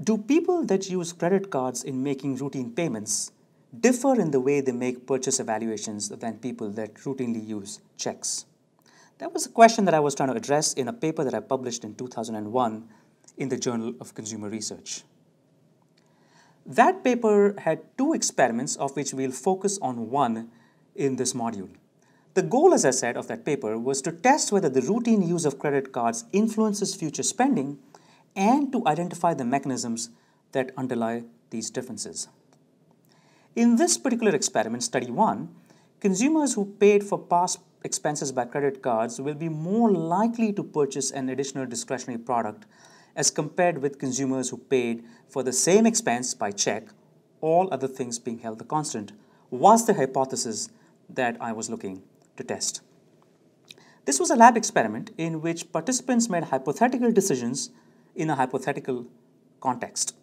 Do people that use credit cards in making routine payments differ in the way they make purchase evaluations than people that routinely use checks? That was a question that I was trying to address in a paper that I published in 2001 in the Journal of Consumer Research. That paper had two experiments, of which we'll focus on one in this module. The goal, as I said, of that paper was to test whether the routine use of credit cards influences future spending and to identify the mechanisms that underlie these differences. In this particular experiment, study 1, consumers who paid for past expenses by credit cards will be more likely to purchase an additional discretionary product as compared with consumers who paid for the same expense by check, all other things being held constant, was the hypothesis that I was looking to test. This was a lab experiment in which participants made hypothetical decisions in a hypothetical context.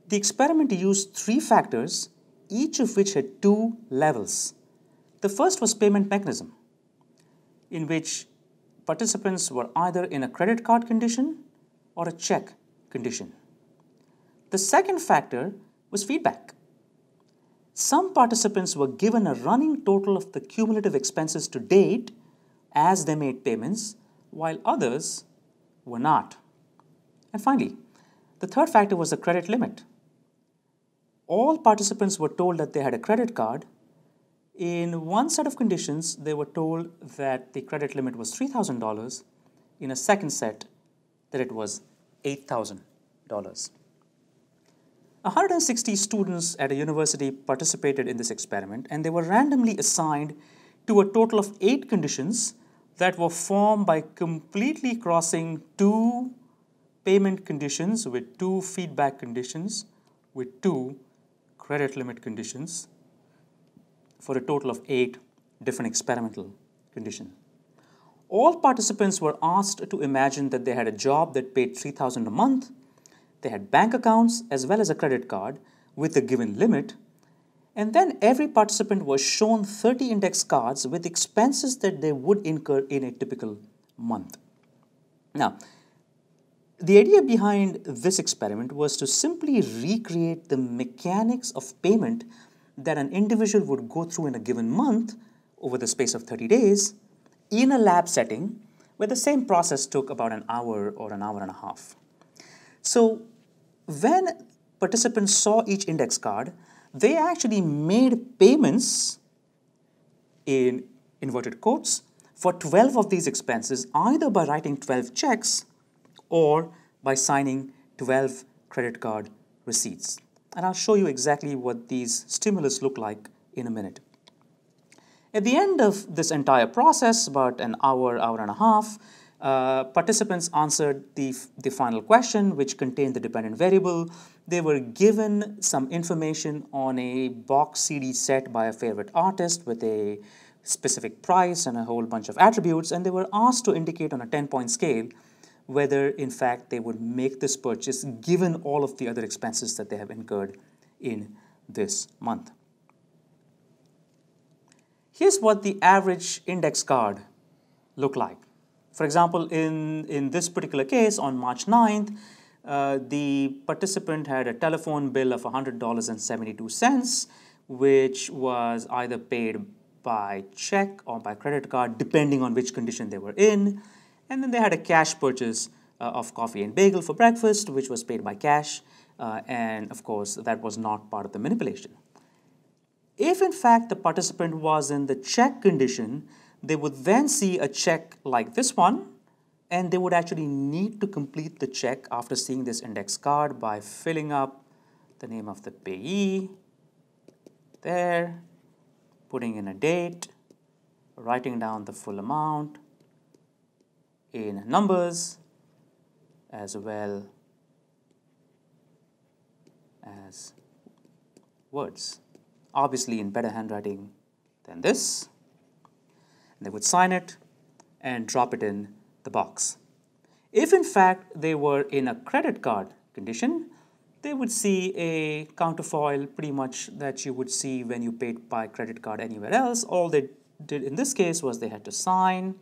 The experiment used 3 factors, each of which had 2 levels. The first was payment mechanism, in which participants were either in a credit card condition or a check condition. The second factor was feedback. Some participants were given a running total of the cumulative expenses to date as they made payments, while others were not. And finally, the third factor was the credit limit. All participants were told that they had a credit card. In one set of conditions, they were told that the credit limit was $3,000. In a second set, that it was $8,000. 160 students at a university participated in this experiment, and they were randomly assigned to a total of 8 conditions that were formed by completely crossing 2 payment conditions with 2 feedback conditions with 2 credit limit conditions for a total of 8 different experimental conditions. All participants were asked to imagine that they had a job that paid $3,000 a month, they had bank accounts as well as a credit card with a given limit, and then every participant was shown 30 index cards with expenses that they would incur in a typical month. Now, the idea behind this experiment was to simply recreate the mechanics of payment that an individual would go through in a given month over the space of 30 days in a lab setting where the same process took about an hour or an hour and a half. So when participants saw each index card, they actually made payments in inverted quotes for 12 of these expenses, either by writing 12 checks or by signing 12 credit card receipts. And I'll show you exactly what these stimulus look like in a minute. At the end of this entire process, about an hour, hour and a half, participants answered the final question, which contained the dependent variable. They were given some information on a box CD set by a favorite artist with a specific price and a whole bunch of attributes, and they were asked to indicate on a 10-point scale whether in fact they would make this purchase given all of the other expenses that they have incurred in this month. Here's what the average index card looked like. For example, in this particular case, on March 9th, the participant had a telephone bill of $100.72, which was either paid by check or by credit card, depending on which condition they were in. And then they had a cash purchase of coffee and bagel for breakfast, which was paid by cash. And of course, that was not part of the manipulation. If in fact the participant was in the check condition, they would then see a check like this one, and they would actually need to complete the check after seeing this index card by filling up the name of the payee there, putting in a date, writing down the full amount in numbers as well as words, obviously in better handwriting than this. They would sign it and drop it in the box. If in fact they were in a credit card condition, they would see a counterfoil pretty much that you would see when you paid by credit card anywhere else. All they did in this case was they had to sign,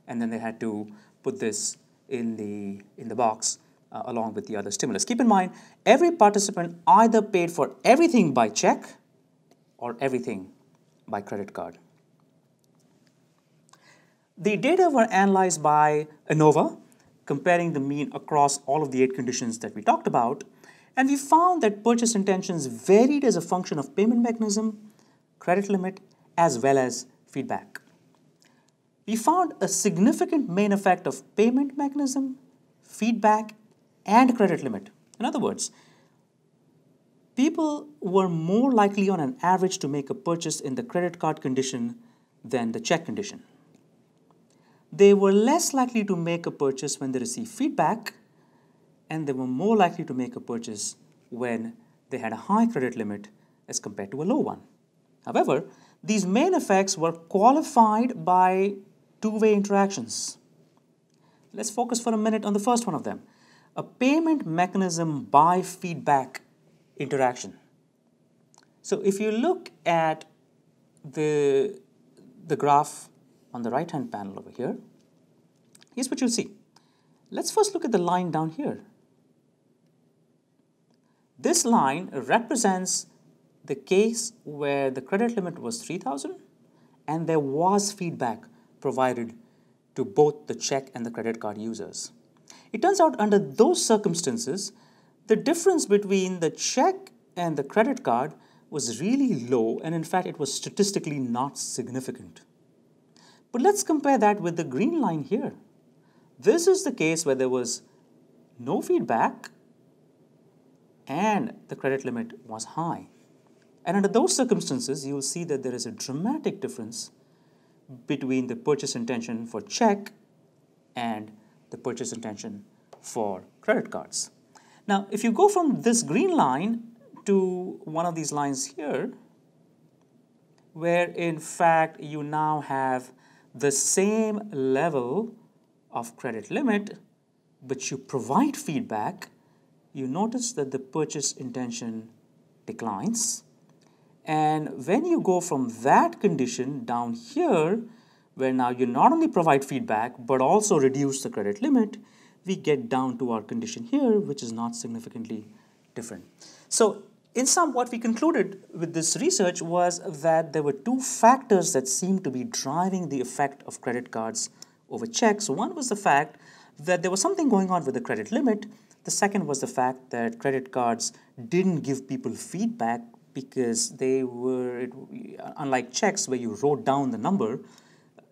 and then they had to put this in the box along with the other stimulus. Keep in mind, every participant either paid for everything by check or everything by credit card. The data were analyzed by ANOVA, comparing the mean across all of the 8 conditions that we talked about, and we found that purchase intentions varied as a function of payment mechanism, credit limit, as well as feedback. We found a significant main effect of payment mechanism, feedback, and credit limit. In other words, people were more likely on an average to make a purchase in the credit card condition than the check condition. They were less likely to make a purchase when they received feedback, and they were more likely to make a purchase when they had a high credit limit as compared to a low one. However, these main effects were qualified by two-way interactions. Let's focus for a minute on the first one of them, a payment mechanism by feedback interaction. So if you look at the graph on the right-hand panel over here, here's what you'll see. Let's first look at the line down here. This line represents the case where the credit limit was $3,000 and there was feedback provided to both the check and the credit card users. It turns out under those circumstances, the difference between the check and the credit card was really low, and in fact it was statistically not significant. But let's compare that with the green line here. This is the case where there was no feedback and the credit limit was high. And under those circumstances, you will see that there is a dramatic difference between the purchase intention for check and the purchase intention for credit cards. Now, if you go from this green line to one of these lines here, where in fact you now have the same level of credit limit, but you provide feedback, you notice that the purchase intention declines. And when you go from that condition down here, where now you not only provide feedback, but also reduce the credit limit, we get down to our condition here, which is not significantly different. So in sum, what we concluded with this research was that there were two factors that seemed to be driving the effect of credit cards over checks. One was the fact that there was something going on with the credit limit. The second was the fact that credit cards didn't give people feedback because they were, unlike checks where you wrote down the number,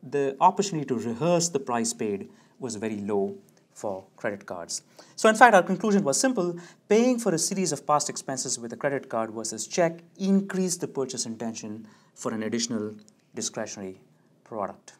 the opportunity to rehearse the price paid was very low for credit cards. So in fact, our conclusion was simple. Paying for a series of past expenses with a credit card versus check increased the purchase intention for an additional discretionary product.